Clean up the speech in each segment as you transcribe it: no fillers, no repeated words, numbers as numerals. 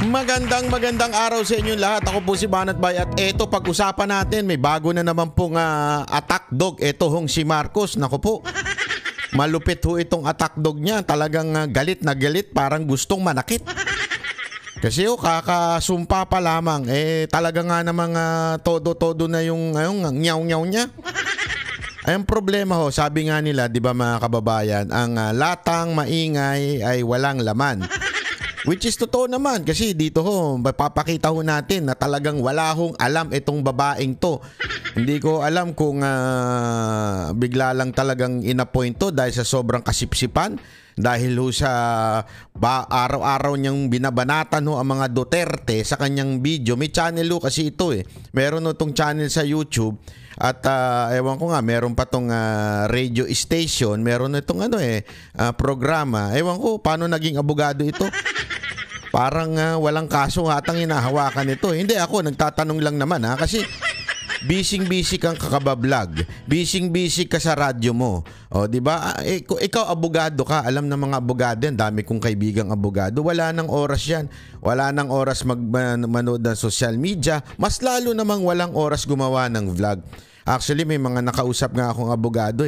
Magandang araw sa inyong lahat. Ako po si Banat Bay at eto pag-usapan natin, may bago na naman pong attack dog. Eto hong si Marcos. Naku po, malupit ho itong attack dog niya. Talagang galit na galit, parang gustong manakit. Kasi kakasumpa pa lamang, talaga nga namang todo-todo na yung nyaw-nyaw niya. Ay, ang problema ho, sabi nga nila, di ba mga kababayan, ang latang maingay ay walang laman. Which is totoo naman kasi dito ho, papakita ho natin na talagang wala hong alam itong babaeng to. Hindi ko alam kung bigla lang talagang inappoint to dahil sa sobrang kasipsipan. Dahil ho sa araw-araw niyang binabanatan ho ang mga Duterte sa kanyang video. May channel ho kasi ito Meron ho itong channel sa YouTube. At ewan ko nga, meron pa tong radio station. Meron itong programa. Ewan ko, paano naging abogado ito? Parang walang kaso hatang hinahawakan ito. Hindi ako, nagtatanong lang naman kasi busy kang kakabablog. Busy ka sa radyo mo. O, di ba? Ikaw abogado ka, alam ng mga abogado yan. Dami kong kaibigang abogado. Wala nang oras yan. Wala nang oras manood ng social media. Mas lalo namang walang oras gumawa ng vlog. Actually, may mga nakausap nga akong abogado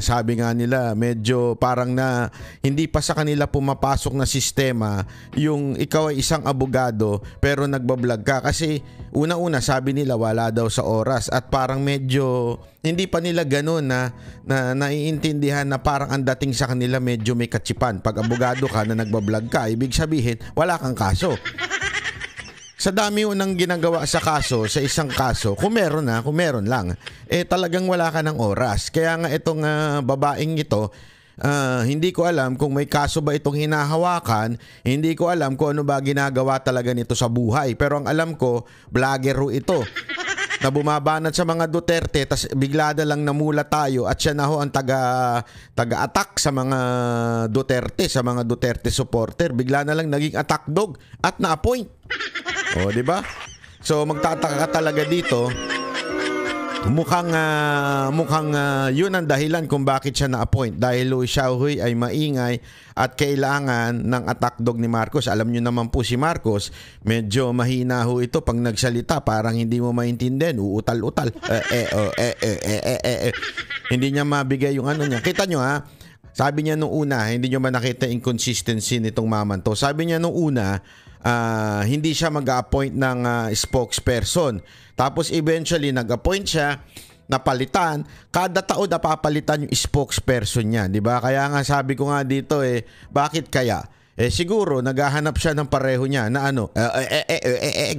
sabi nga nila medyo parang na hindi pa sa kanila pumapasok na sistema yung ikaw ay isang abogado pero nagbablog ka kasi una-una sabi nila wala daw sa oras at parang medyo hindi pa nila ganun na naiintindihan na parang ang dating sa kanila medyo may katsipan. Pag abogado ka na nagbablog ka, ibig sabihin wala kang kaso. Sa dami unang ginagawa sa kaso, sa isang kaso, kung meron lang, talagang wala ka ng oras. Kaya nga itong babaeng ito, hindi ko alam kung may kaso ba itong hinahawakan, hindi ko alam kung ano ba ginagawa talaga nito sa buhay. Pero ang alam ko, vlogger ho ito. Na bumabanat sa mga Duterte, tas bigla na lang namula tayo at siya na ho ang taga-attack sa mga Duterte, sa mga Duterte supporter. Bigla na lang naging attack dog at na-appoint. O, di ba? So magtataka ka talaga dito. Mukhang yun ang dahilan kung bakit siya na-appoint dahil siya ay maingay at kailangan ng attack dog ni Marcos. Alam niyo naman po si Marcos, medyo mahina ho ito pag nagsalita, parang hindi mo maintindihan, uutal-utal. Hindi niya mabigay yung ano niya. Kita niyo sabi niya nung una, hindi niyo ba nakita inconsistency nitong maman to? Sabi niya nung una, hindi siya mag-appoint ng spokesperson. Tapos eventually nag-appoint siya, napalitan. Kada taon napapalitan yung spokesperson niya, di ba? Kaya nga sabi ko nga dito bakit kaya? Siguro naghahanap siya ng pareho niya na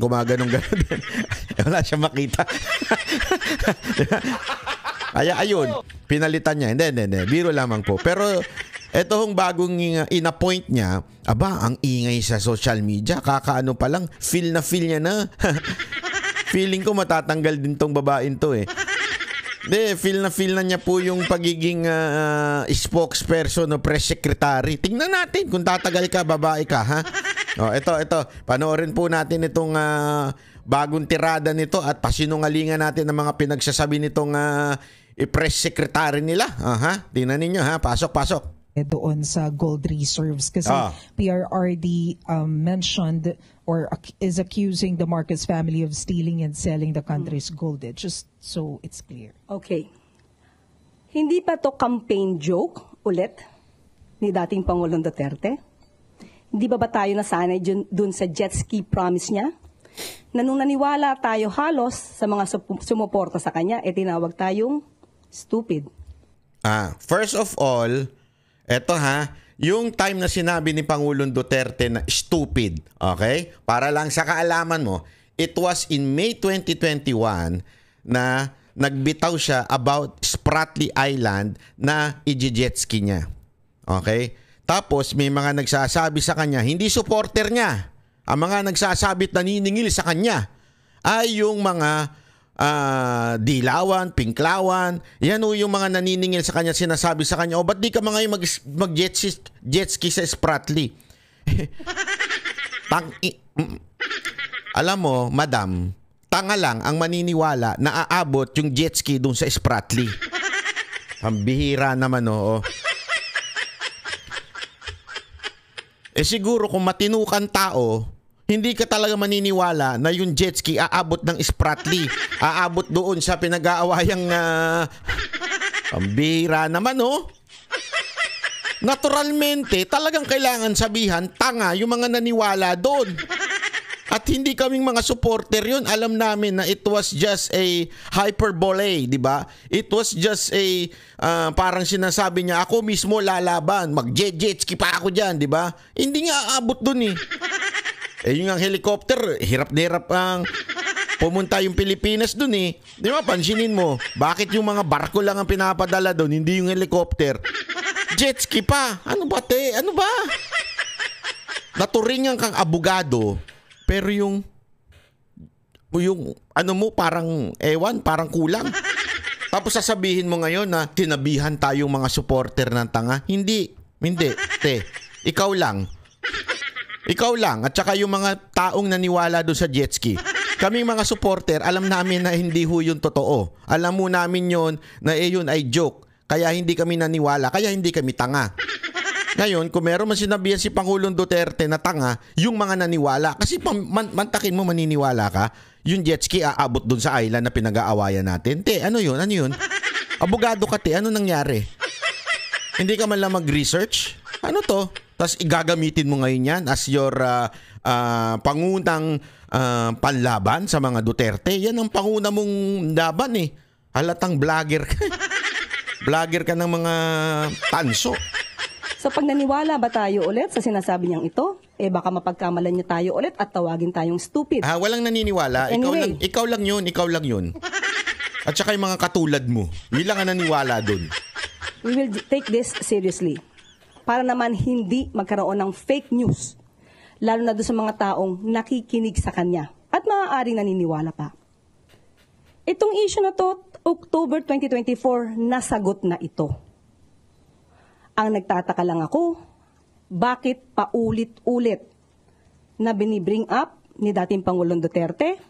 gumaganong-ganon din. Wala siya makita. Kaya ayun, pinalitan niya. Hindi, biro lamang po. Pero eto hong bagong inappoint niya, ang ingay sa social media. Kakaano pa lang, feel niya na. Feeling ko matatanggal din tong babaeng to feel na niya po yung pagiging spokesperson o press secretary. Tingnan natin kung tatagal ka, babae ka, ha? Ito. Panoorin po natin itong bagong tirada nito at pasinungalingan natin ng mga pinagsasabi nitong press secretary nila. Tingnan ninyo, ha? Pasok. Doon sa gold reserves kasi PRRD mentioned or is accusing the Marcos family of stealing and selling the country's gold. Just so it's clear. Okay. Hindi pa to campaign joke ulit ni dating Pangulong Duterte? Hindi ba tayo nasanay dun sa jet ski promise niya? Na nung naniwala tayo halos sa mga sumuporta sa kanya, tinawag tayong stupid. First of all, eto yung time na sinabi ni Pangulong Duterte na stupid, okay? Para lang sa kaalaman mo, it was in May 2021 na nagbitaw siya about Spratly Island na i-jet ski niya. Okay? Tapos may mga nagsasabi sa kanya, hindi supporter niya. Ang mga nagsasabi at naniningil sa kanya ay yung mga dilawan, pinklawan, yan yung mga naniningil sa kanya, sinasabi sa kanya, ba't di ka mga mag-jet ski sa Spratly? Alam mo, madam, tanga lang ang maniniwala na aabot yung jet ski dun sa Spratly. Pambihira naman, siguro kung matinukan tao, hindi ka talaga maniniwala na yung jet ski aabot ng Spratly. Aabot doon sa pinag-aawayang pambira naman, oh. Naturalmente, talagang kailangan sabihan, tanga yung mga naniwala doon. At hindi kaming mga supporter yun. Alam namin na it was just a hyperbole, di ba? It was just a, parang sinasabi niya, ako mismo lalaban, mag-jet ski pa ako dyan, di ba? Hindi nga aabot dun eh. Yung ang helicopter, hirap na hirap ang pumunta yung Pilipinas dun eh. Di ba, pansinin mo, bakit yung mga barko lang ang pinapadala dun, hindi yung helicopter? Jet ski pa. Ano ba, te? Ano ba? Naturingan kang abogado, pero yung ano mo parang parang kulang. Tapos sasabihin mo ngayon na tinabihan tayong mga supporter ng tanga. Hindi. Te, ikaw lang. Ikaw lang. At saka yung mga taong naniwala doon sa jet ski. Kaming mga supporter, alam namin na hindi ho yun totoo. Alam mo namin yun na yun ay joke. Kaya hindi kami naniwala. Kaya hindi kami tanga. Ngayon, kung meron man sinabihan si Pangulong Duterte na tanga, yung mga naniwala, kasi mantakin mo maniniwala ka, yung jet ski aabot dun sa island na pinag-aawayan natin. Te, ano yun? Ano yun? Abogado ka, te. Ano nangyari? Hindi ka man lang mag-research? Ano to? Tapos igagamitin mo ngayon yan as your pangunang panlaban sa mga Duterte. Yan ang panguna mong laban eh. Halatang vlogger ka. Vlogger ka ng mga tanso. So pag naniwala ba tayo ulit sa sinasabi niyang ito, baka mapagkamalan niyo tayo ulit at tawagin tayong stupid. Walang naniniwala. Anyway. Ikaw lang yun. At saka yung mga katulad mo. Hindi lang ang naniwala dun. We will take this seriously. Para naman hindi magkaroon ng fake news. Lalo na doon sa mga taong nakikinig sa kanya. At maaaring naniniwala pa. Itong issue na to, October 2024, nasagot na ito. Ang nagtataka lang ako, bakit paulit-ulit na binibring up ni dating Pangulong Duterte?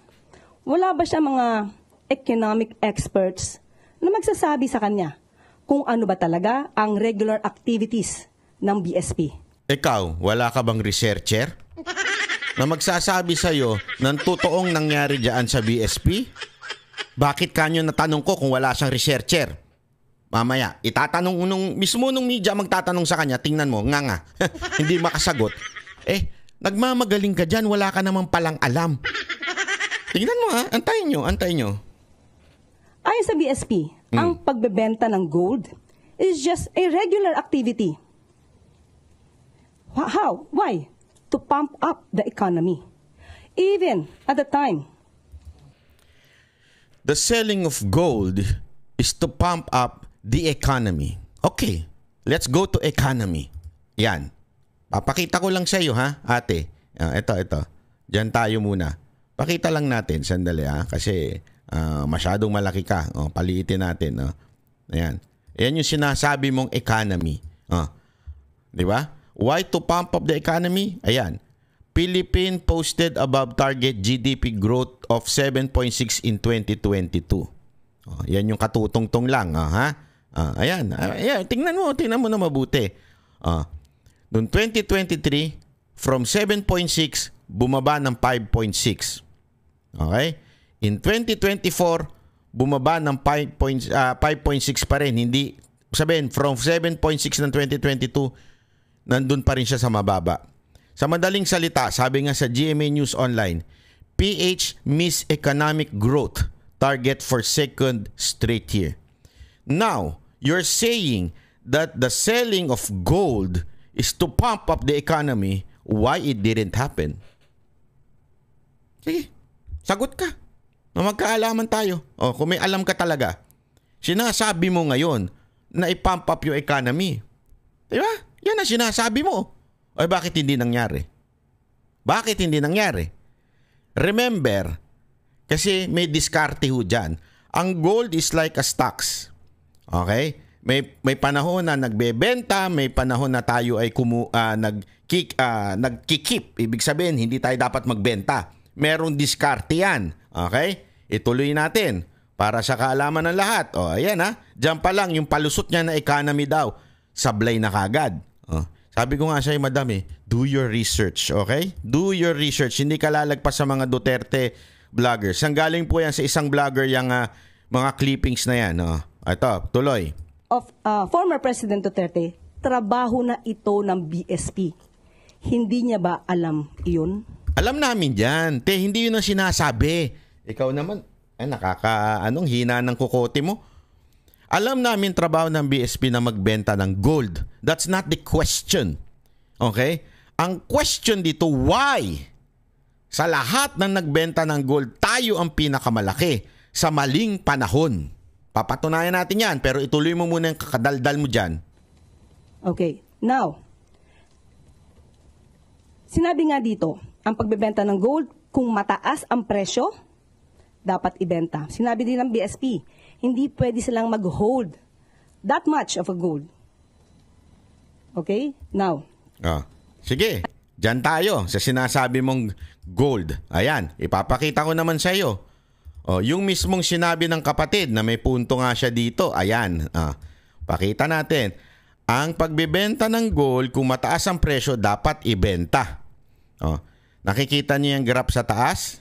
Wala ba siya mga economic experts na magsasabi sa kanya kung ano ba talaga ang regular activities ng BSP? Ikaw, wala ka bang researcher na magsasabi sa'yo ng totoong nangyari dyan sa BSP? Bakit kanyo natanong ko kung wala siyang researcher? Mamaya, itatanong nung media magtatanong sa kanya, tingnan mo, nga. Hindi makasagot. Nagmamagaling ka dyan, wala ka namang palang alam. Tingnan mo ha, antayin nyo. Ayon sa BSP, ang pagbebenta ng gold is just a regular activity. How? Why? To pump up the economy. Even at the time. The selling of gold is to pump up the economy. Okay, let's go to economy. Yan. Papakita ko lang sa iyo ha, ate. Ito. Diyan tayo muna. Pakita lang natin, sandali ha, kasi masyadong malaki ka. Paliitin natin. Ayan. Yan yung sinasabi mong economy. Di ba? Why to pump up the economy? Ayan. Philippine posted above target GDP growth of 7.6 in 2022. Yan yung katutungtong lang, ha? Ayan, tingnan mo na mabuti. Noong 2023, from 7.6 bumaba ng 5.6. Okay? In 2024, bumaba ng 5.6 pa rin. Hindi sabihin from 7.6 ng 2022, nandun pa rin siya sa mababa. Sa madaling salita, sabi nga sa GMA News Online, PH miss economic growth target for second straight year. Now, you're saying that the selling of gold is to pump up the economy. Why it didn't happen? Sige, sagot ka. Magkaalaman tayo. Kung may alam ka talaga. Sinasabi mo ngayon na i-pump up yung economy. Diba? Yan ang sinasabi mo. Bakit hindi nangyari? Remember, kasi may diskarte ho dyan. Ang gold is like a stocks. Okay? May panahon na nagbebenta, may panahon na tayo ay nagkikip. Ibig sabihin, hindi tayo dapat magbenta. Merong diskarte yan. Okay? Ituloy natin para sa kaalaman ng lahat. Ayan ha. Diyan pa lang yung palusot niya na economy daw. Sablay na kagad. Sabi ko nga sa'yo, madam do your research, okay? Do your research. Hindi ka lalagpas sa mga Duterte vloggers. Ang galing po yan sa isang vlogger yung mga clippings na yan. Ito, tuloy. Of former President Duterte, trabaho na ito ng BSP. Hindi niya ba alam iyon? Alam namin yan. Hindi yun ang sinasabi. Ikaw naman, hina ng kukote mo. Alam namin trabaho ng BSP na magbenta ng gold. That's not the question. Okay? Ang question dito, why? Sa lahat ng nagbenta ng gold, tayo ang pinakamalaki sa maling panahon. Papatunayan natin yan, pero ituloy mo muna yung kakadaldal mo dyan. Okay. Now, sinabi nga dito, ang pagbebenta ng gold, kung mataas ang presyo, dapat ibenta. Sinabi din ng BSP, hindi pwede silang mag-hold that much of a gold. Okay? Now. Sige, dyan tayo sa sinasabi mong gold. Ayan, ipapakita ko naman sa iyo. Yung mismong sinabi ng kapatid na may punto nga siya dito. Ayan, pakita natin. Ang pagbebenta ng gold, kung mataas ang presyo, dapat ibenta. Nakikita niyo yung graph sa taas?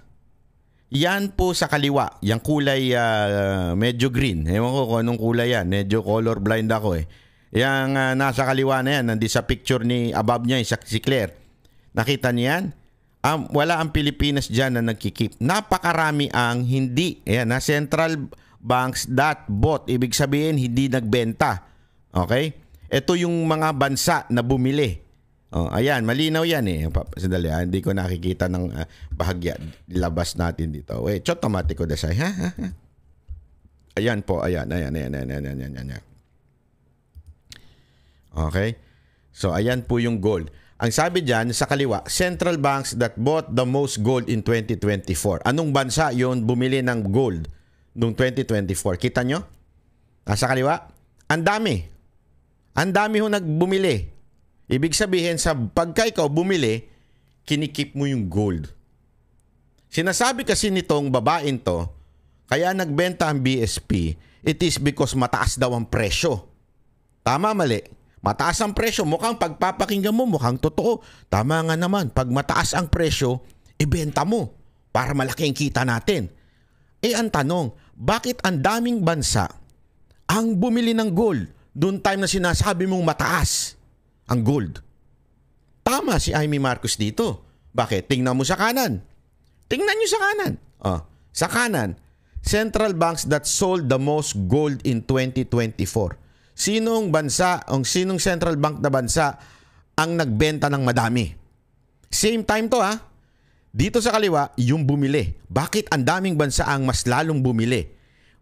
Yan po sa kaliwa, yung kulay medyo green. Ewan ko kung anong kulay yan. Medyo color blind ako Yang nasa kaliwa na yan, nandito sa picture ni above niya, si Claire. Nakita niyo yan? Wala ang Pilipinas dyan na nagkikip. Napakarami ang hindi. Ayan, central banks that bought. Ibig sabihin, hindi nagbenta. Okay? Ito yung mga bansa na bumili. Ayan, malinaw yan Sandali, hindi ko nakikita ng bahagya. Labas natin dito. Wait, automatic ko desay. Ayan po, ayan. Okay? So, ayan po yung gold. Ang sabi dyan, sa kaliwa, central banks that bought the most gold in 2024. Anong bansa yon bumili ng gold noong 2024? Kita nyo? Nasa kaliwa? Ang dami. Ang dami ho nagbumili. Ibig sabihin, sa pagka ikaw bumili, kinikip mo yung gold. Sinasabi kasi nitong babaeng to, kaya nagbenta ang BSP, it is because mataas daw ang presyo. Tama, mali? Mataas ang presyo, mukhang pagpapakinggan mo, mukhang totoo. Tama nga naman, pag mataas ang presyo, ibenta mo para malaki ang kita natin. Ang tanong, bakit ang daming bansa ang bumili ng gold doon time na sinasabi mong mataas ang gold? Tama si Amy Marcos dito. Bakit? Tingnan mo sa kanan. Tingnan nyo sa kanan. Sa kanan, central banks that sold the most gold in 2024. Sinong central bank na bansa ang nagbenta ng madami? Same time to Dito sa kaliwa, yung bumili. Bakit ang daming bansa ang mas lalong bumili?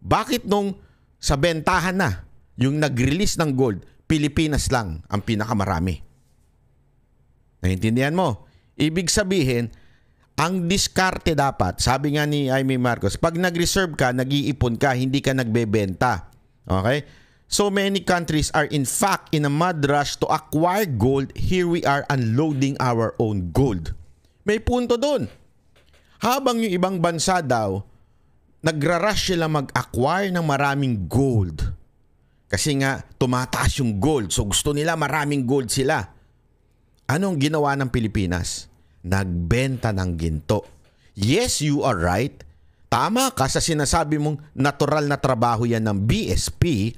Bakit nung sa bentahan na, yung nag-release ng gold, Pilipinas lang ang pinakamarami? Naintindihan mo? Ibig sabihin, ang diskarte dapat, sabi nga ni Amy Marcos, pag nag-reserve ka, nag-iipon ka, hindi ka nagbebenta. Okay? So many countries are in fact in a mad rush to acquire gold. Here we are unloading our own gold. May punto doon. Habang yung ibang bansa daw, nagra-rush sila mag-acquire ng maraming gold. Kasi nga, tumataas yung gold. So gusto nila maraming gold sila. Anong ginawa ng Pilipinas? Nagbenta ng ginto. Yes, you are right. Tama ka sa sinasabi mong natural na trabaho yan ng BSP,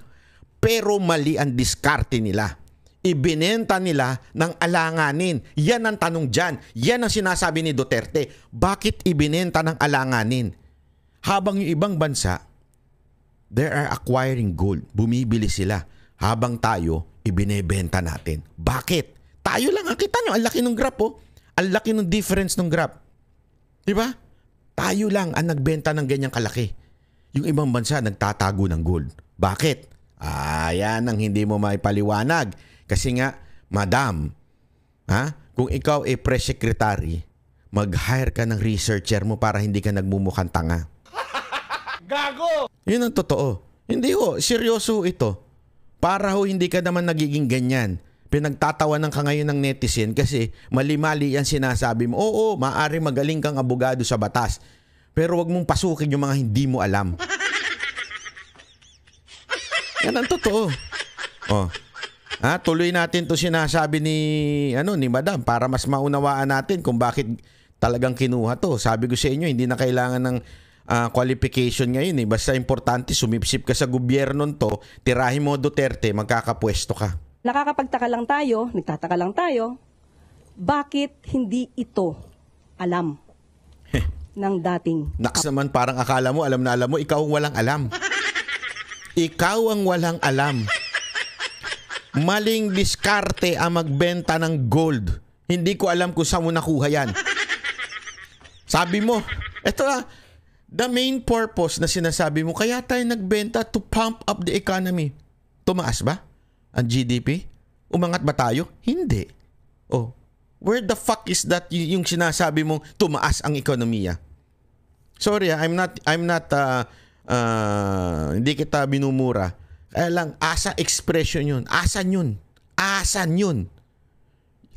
pero mali ang diskarte nila. Ibinenta nila ng alanganin. Yan ang tanong dyan. Yan ang sinasabi ni Duterte. Bakit ibinenta ng alanganin? Habang yung ibang bansa, they are acquiring gold. Bumibili sila. Habang tayo, ibinebenta natin. Bakit? Tayo lang. Kita nyo, ang laki ng graph Ang laki ng difference ng graph. Diba? Tayo lang ang nagbenta ng ganyang kalaki. Yung ibang bansa nagtatago ng gold. Bakit? Yan ang hindi mo maipaliwanag. Kasi nga, madam, kung ikaw ay press secretary, mag-hire ka ng researcher mo para hindi ka nagmumukhang tanga. Gago! Yun ang totoo. Hindi seryoso ito. Para hindi ka naman nagiging ganyan. Pinagtatawanan ka ngayon ng netizen kasi mali-mali yan sinasabi mo. Oo, maaari magaling kang abogado sa batas. Pero wag mong pasukin yung mga hindi mo alam. Yan ang totoo. Tuloy natin 'to sinasabi ni Madam para mas maunawaan natin kung bakit talagang kinuha 'to. Sabi ko sa inyo, hindi na kailangan ng qualification ngayon eh. Basta importante sumipsip ka sa gobyerno to, tirahin mo Duterte, magkakapwesto ka. Nagtataka lang tayo, bakit hindi ito alam ng dating? Naks naman, parang akala mo, alam na alam mo, ikaw ang walang alam. Ikaw ang walang alam. Maling diskarte ang magbenta ng gold. Hindi ko alam kung saan mo nakuha yan. Sabi mo, eto the main purpose na sinasabi mo, kaya tayo nagbenta to pump up the economy. Tumaas ba ang GDP? Umangat ba tayo? Hindi. Oh, where the fuck is that yung sinasabi mong tumaas ang ekonomiya? Sorry, I'm not hindi kita binumura. Kaya lang, asa expression yun. Asan yun? Asan yun?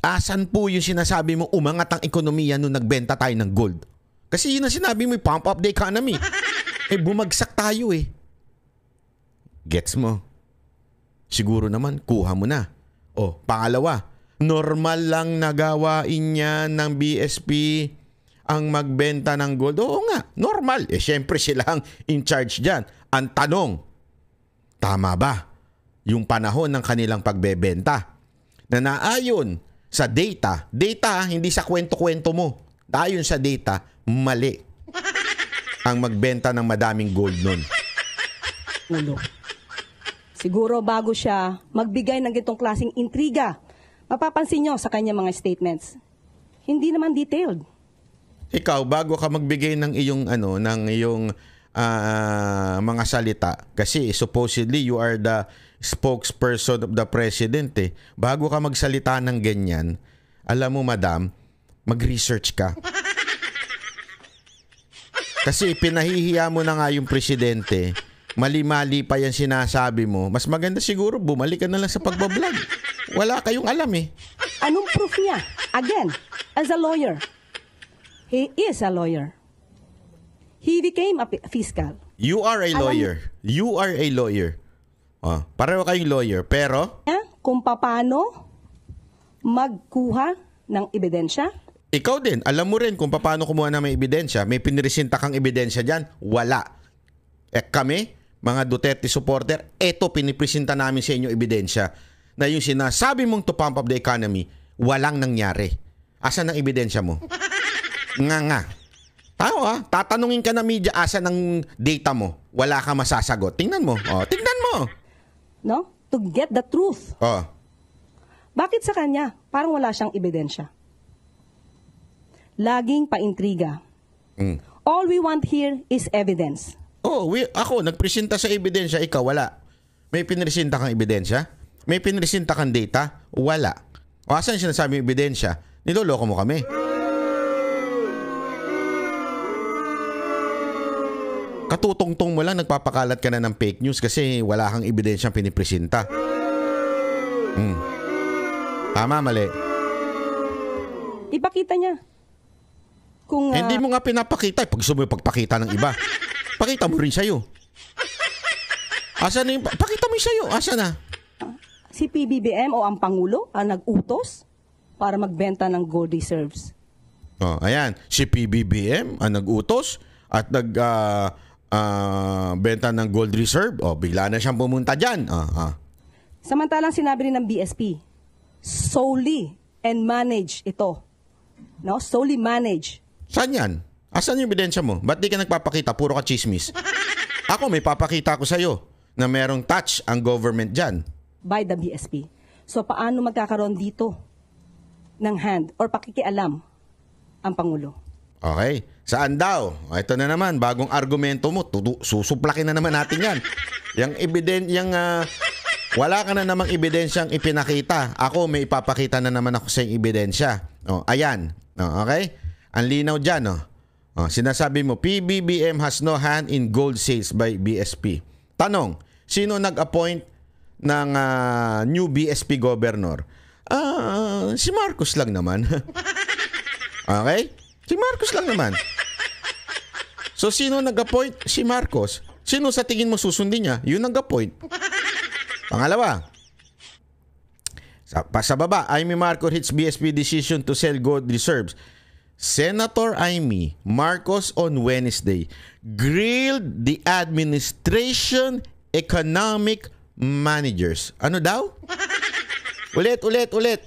Asan po yung sinasabi mo umangat ang ekonomiya nung nagbenta tayo ng gold? Kasi yun ang sinabi mo, pump up the economy. Bumagsak tayo eh. Gets mo? Siguro naman, kuha mo na. Pangalawa, normal lang nagawain niya ng BSP ang magbenta ng gold. Oo nga, normal. Syempre sila ang in charge dyan. Ang tanong, tama ba yung panahon ng kanilang pagbebenta? Na naayon sa data, hindi sa kwento-kwento mo. Ayon sa data, mali ang magbenta ng madaming gold nun. Siguro bago siya magbigay ng gitong klaseng intriga, mapapansin nyo sa kanya mga statements, hindi naman detailed. Ikaw, bago ka magbigay ng iyong mga salita, kasi supposedly you are the spokesperson of the president eh. Bago ka magsalita ng ganyan, alam mo madam, mag-research ka. Kasi pinahihiya mo na nga yung presidente, mali-mali pa yan sinasabi mo. Mas maganda siguro bumalik ka na lang sa pagbablog. Wala kayong alam eh. Anong proof niya? Again, as a lawyer. He is a lawyer. He became a fiscal. You are a lawyer. You are a lawyer. Pareho kayong lawyer, pero kung paano magkuha ng ebidensya? Ikaw din, alam mo rin kung paano kumuha na may ebidensya. May pinresinta kang ebidensya dyan? Wala. Kami, mga Duterte supporter, eto pinipresenta namin sa inyo ebidensya na yung sinasabi mong to pump up the economy, walang nangyari. Asan ang ebidensya mo? Nga. Tatanungin ka na media, asan ang data mo? Wala ka masasagot. Tingnan mo. Tingnan mo. No? To get the truth. Bakit sa kanya parang wala siyang ebidensya? Laging paintriga. All we want here is evidence. Ako, nagpresenta sa ebidensya, ikaw wala. May pinresenta kang ebidensya? May pinresenta kang data? Wala. Asan sinasabi yung ebidensya? Niloloko mo kami. Katutungtong mo lang, nagpapakalat ka na ng fake news kasi wala kang ebidensyang pinipresenta. Tama, mali. Ipakita niya. Hindi mo nga pinapakita. Pag gusto mo pagpakita ng iba, pakita mo rin sa'yo. Asan na yung... Pakita mo yung sa'yo. Asan na? Si PBBM o ang Pangulo ang nag-utos para magbenta ng gold reserves. Ayan. Si PBBM ang nag-utos at benta ng gold reserve. Bigla na siyang pumunta dyan. Samantalang sinabi rin ng BSP, solely and manage ito. No? Solely manage. Saan yan? Asan yung ebidensya mo? Ba't di ka nagpapakita? Puro ka chismis. Ako, may papakita ko sa'yo na merong touch ang government dyan. By the BSP. So, paano magkakaroon dito ng hand or pakikialam ang Pangulo? Okay. Saan daw? Ito na naman, bagong argumento mo. Susuplakin na naman natin yan. Wala ka na namang ebidensyang ipinakita. Ako, may ipapakita na naman ako sa ebidensya. Ayan. Okay? Ang linaw dyan. Sinasabi mo, PBBM has no hand in gold sales by BSP. Tanong, sino nag-appoint ng new BSP governor? Si Marcos lang naman. Okay? Si Marcos lang naman. So, sino nag-appoint? Si Marcos. Sino sa tingin mo susundin niya? Yun nag-appoint. Pangalawa, Sa baba, Amy Marcos hits BSP decision to sell gold reserves. Senator Amy Marcos on Wednesday grilled the administration economic managers. Ano daw? Ulit.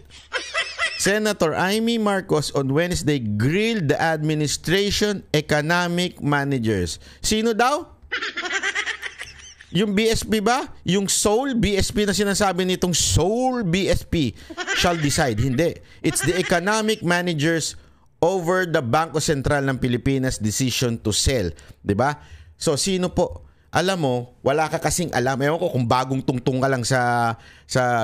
Senator Amy Marcos on Wednesday grilled the administration economic managers. Sino daw? Yung BSP ba? Yung Seoul BSP na sinasabi nitong Seoul BSP shall decide. Hindi. It's the economic managers over the Bangko Sentral ng Pilipinas decision to sell. 'Di ba? So sino po? Alam mo, wala ka kasing alam. Ewan ko kung bagong tungtong ka lang sa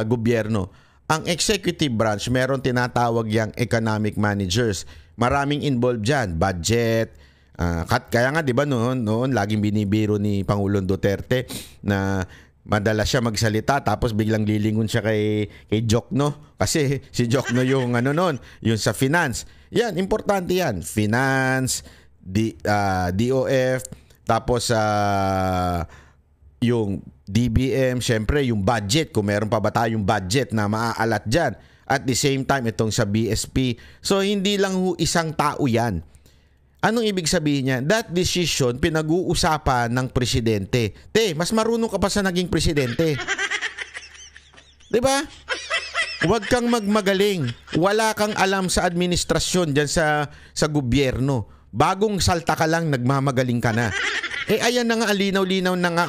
gobyerno. Ang executive branch, meron tinatawag yang economic managers. Maraming involved dyan. Budget. Kaya nga, di ba noon laging binibiro ni Pangulong Duterte na madalas siya magsalita tapos biglang lilingon siya kay Jokno. Kasi si Jokno yung yung sa finance. Yan, importante yan. Finance, DOF, tapos yung DBM, syempre yung budget, kung meron pa ba tayong budget na maaalat dyan. At the same time, itong sa BSP. So, hindi lang isang tao yan. Anong ibig sabihin niya? That decision, pinag-uusapan ng presidente. Mas marunong ka pa sa naging presidente. Diba? Huwag kang magmagaling. Wala kang alam sa administrasyon dyan sa gobyerno. Bagong salta ka lang, nagmamagaling ka na. Ayan na nga, linaw-linaw na nga,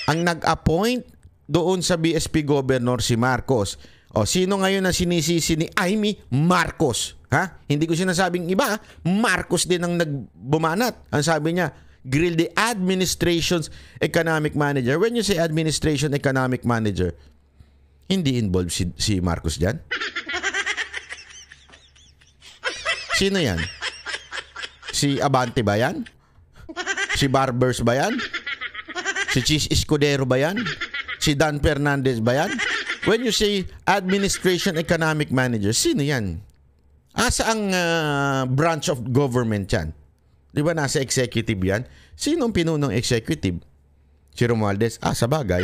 ang nag-appoint doon sa BSP Governor si Marcos. Sino ngayon ang sinisisi ni Amy Marcos? Ha? Hindi ko sinasabing iba. Marcos din ang nagbumanat. Ang sabi niya, grill the administration's economic manager. When you say administration economic manager, hindi involved si Marcos dyan? Sino yan? Si Abante ba yan? Si Barbers ba yan? Si Cheese Escudero ba yan? Si Dan Fernandez ba yan? When you say administration economic manager, sino yan? Saang branch of government yan? Di ba nasa executive yan? Sino ang pinunong executive? Si Romualdez? Sa bagay.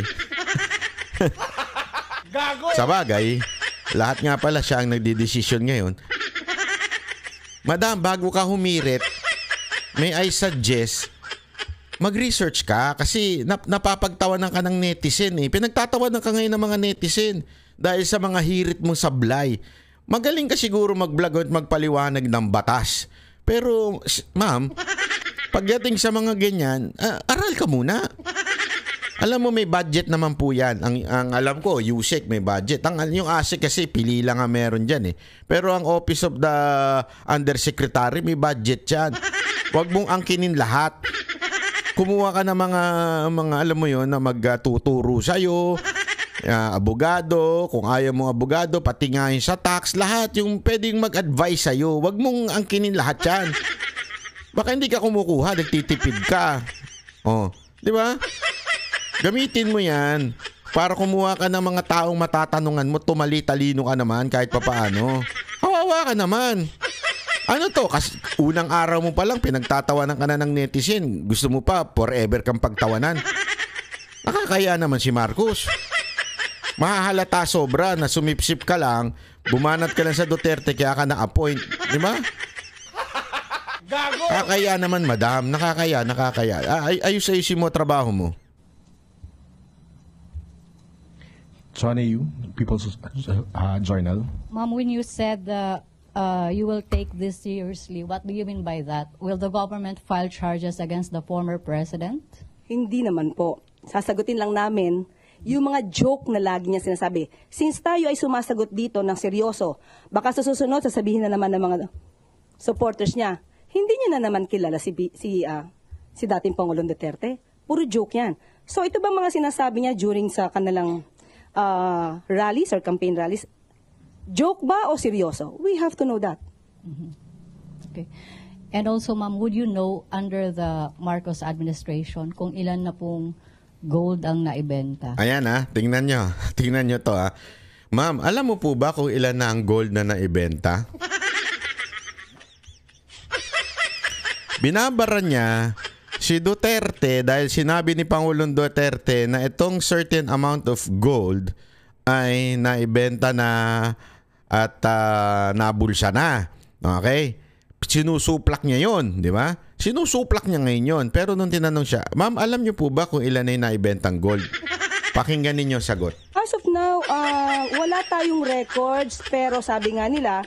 Sa bagay, lahat nga pala siya ang nagdidesisyon ngayon. Madam, bago ka humirit, may I suggest, mag-research ka kasi napapagtawanan ka ng netizen eh. Pinagtatawanan ka ngayon ng mga netizen dahil sa mga hirit mong sablay. Magaling ka siguro mag-vlog at magpaliwanag ng batas. Pero, ma'am, pagdating sa mga ganyan, aral ka muna. Alam mo, may budget naman po yan. Ang alam ko, USEC may budget. Yung ASEC kasi, pili lang ang meron dyan eh. Pero ang Office of the Undersecretary, may budget yan. Huwag mong angkinin lahat. Kumuha ka ng mga alam mo yon na magtuturo sa'yo, abogado, kung ayaw mong abogado, pati nga yung sa tax, lahat yung pwedeng mag-advise sa'yo. Huwag mong angkinin lahat yan. Baka hindi ka kumukuha, nagtitipid ka. Di ba? Gamitin mo yan para kumuha ka ng mga taong matatanungan mo, tumali-talino ka naman kahit papaano. Kawawa ka naman. Ano to? Kasi unang araw mo pa lang, pinagtatawanan ka na ng netizen. Gusto mo pa, forever kang pagtawanan. Nakakaya naman si Marcos. Mahahalata sobra na sumipsip ka lang, bumanat ka lang sa Duterte kaya ka na-appoint. Di ba? Nakakaya naman, madam. Nakakaya. Ayos-ayusin mo trabaho mo. Johnny Yu, People's Journal. Ma'am, when you said you will take this seriously, what do you mean by that? Will the government file charges against the former president? Hindi naman po. Sasagutin lang namin yung mga joke na lagi niya sinasabi. Since tayo ay sumasagot dito ng seryoso, baka sa susunod sasabihin na naman ng mga supporters niya, hindi niya na naman kilala si dating Pangulong Duterte. Puro joke yan. So ito ba mga sinasabi niya during sa kanilang rallies or campaign rallies, joke ba o seryoso? We have to know that. Mm-hmm. Okay. And also, ma'am, would you know under the Marcos administration kung ilan na pong gold ang naibenta? Ayan tingnan nyo. Tingnan nyo to Ma'am, alam mo po ba kung ilan na ang gold na naibenta? Binabara niya si Duterte dahil sinabi ni Pangulong Duterte na itong certain amount of gold ay naibenta na at nabulsa na. Okay? Sinusuplak niya yon, di ba? Sinusuplak niya ngayon yon. Pero nung tinanong siya, ma'am, alam niyo po ba kung ilan ay naibentang gold? Pakinggan ninyo sagot. As of now, wala tayong records, pero sabi nga nila,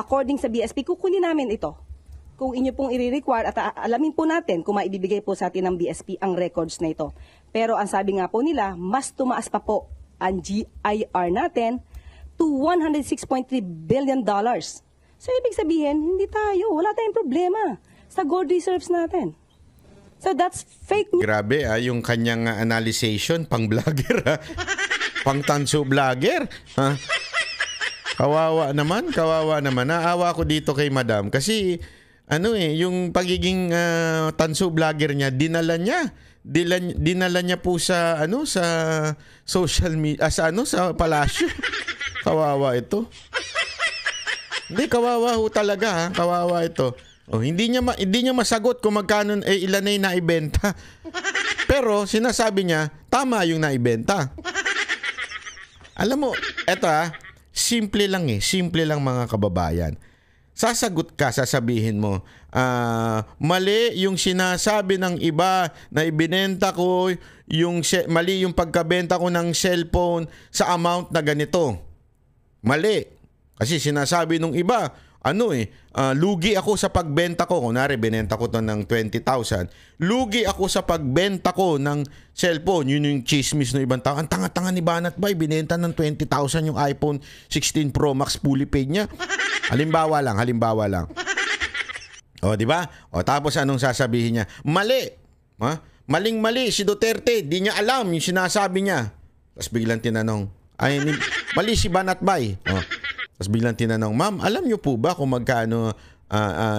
according sa BSP, kukunin namin ito. Kung inyo pong i-require at alamin po natin kung maibibigay po sa atin ng BSP ang records na ito. Pero ang sabi nga po nila, mas tumaas pa po ang GIR natin to $106.3 billion. So ibig sabihin, hindi tayo, wala tayong problema sa gold reserves natin. So that's fake news. Grabe yung kanyang analyzation, pang vlogger pang tanso vlogger. Kawawa naman. Naawa ko dito kay madam kasi yung pagiging tanso vlogger niya, dinala niya po sa sa social media, sa palasyo. Kawawa ito. Hindi, kawawa ho talaga, kawawa ito. Hindi niya masagot kung magkano ilan ay naibenta. Pero sinasabi niya, tama yung naibenta. Alam mo, eto simple lang mga kababayan. Sasabihin mo, mali yung sinasabi ng iba na ibinenta ko, mali yung pagkabenta ko ng cellphone sa amount na ganito. Mali. Kasi sinasabi nung iba, lugi ako sa pagbenta ko. Kunwari, binenta ko to ng 20,000. Lugi ako sa pagbenta ko ng cellphone. Yun yung chismis ng ibang tao. Ang tanga-tanga ni Banat Bay, binenta ng 20,000 yung iPhone 16 Pro Max fully paid niya. Halimbawa lang. Di ba? Tapos anong sasabihin niya? Mali. Maling-mali si Duterte. Di niya alam yung sinasabi niya. Tapos biglang tinanong, mali si Banat Bay. Tapos biglang tinanong, ma'am, alam niyo po ba kung magkano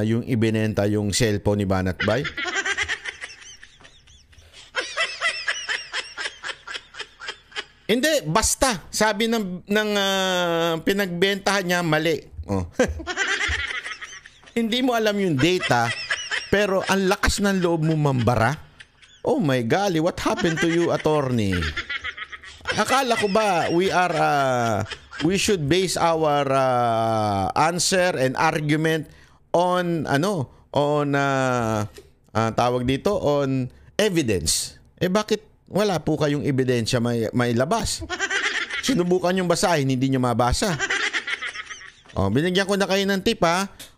yung ibinenta yung cellphone ni Banat Bay? Hindi, basta. Sabi ng pinagbentahan niya, mali. Hindi mo alam yung data, pero ang lakas ng loob mo mambara. Oh my golly, what happened to you, attorney? Akala ko ba we should base our answer and argument on tawag dito, on evidence. Bakit wala po kayong ebidensya may labas? Sinubukan yung basahin, hindi nyo mabasa. Binigyan ko na kayo ng tip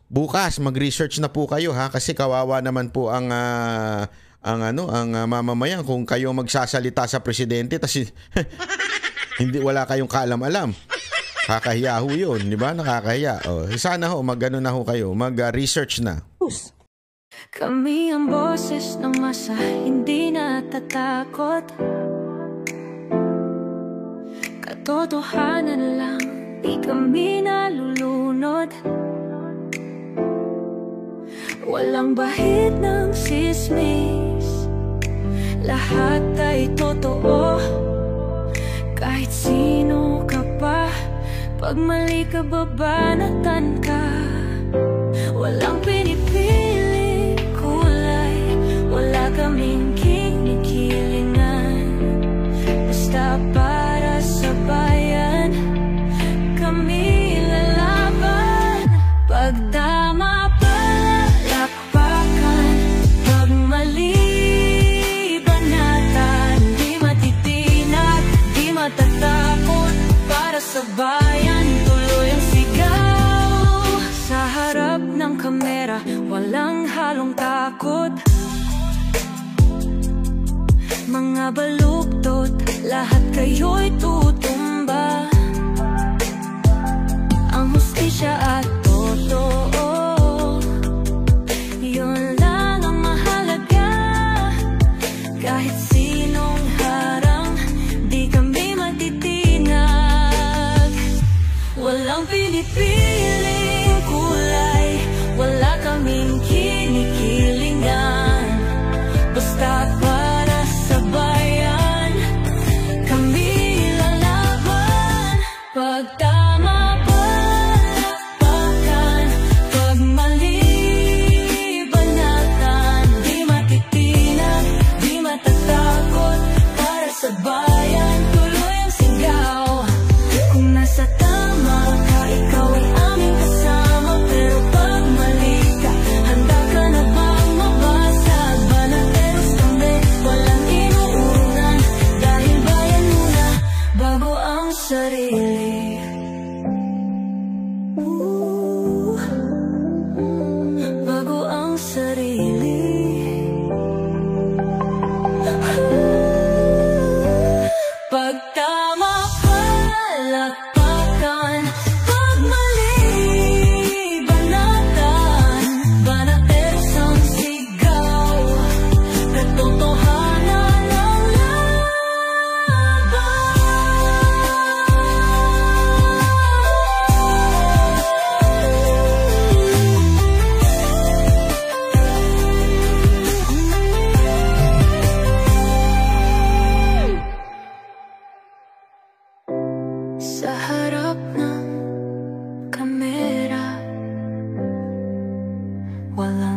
bukas mag-research na po kayo kasi kawawa naman po ang mamamayan kung kayo magsasalita sa presidente tas hindi wala kayong kaalam-alam. Kakahiya ho yun, di ba? Nakakahiya. Sana mag-ano na ho kayo, mag-research na. Kami ang boses ng masa, hindi natatakot. Katotohanan lang, di kami nalulunod. Walang bahid ng sismis, lahat ay totoo. Kahit sino ka pa, pag mali ka, babanatan ka. Walang pinipili kulay, wala kaming kinikilingan. Basta para sa bayan, kami lalaban. Pag tama palakpakan, pag mali banatan. Di matitinag, di matatakot, para sa bayan tuloy ang sigaw. Sa harap ng kamera, walang halong takot. Mga baluktot, lahat kayo'y tutumba. Ang hustisya at totoo, yun lang ang mahalaga. Kahit sinong harang, di kami matitinag. Walang pinipiling kulay, wala kaming kinikilingan. Basta para sa bayan, kami lalaban. Pag tama palakpakan, wala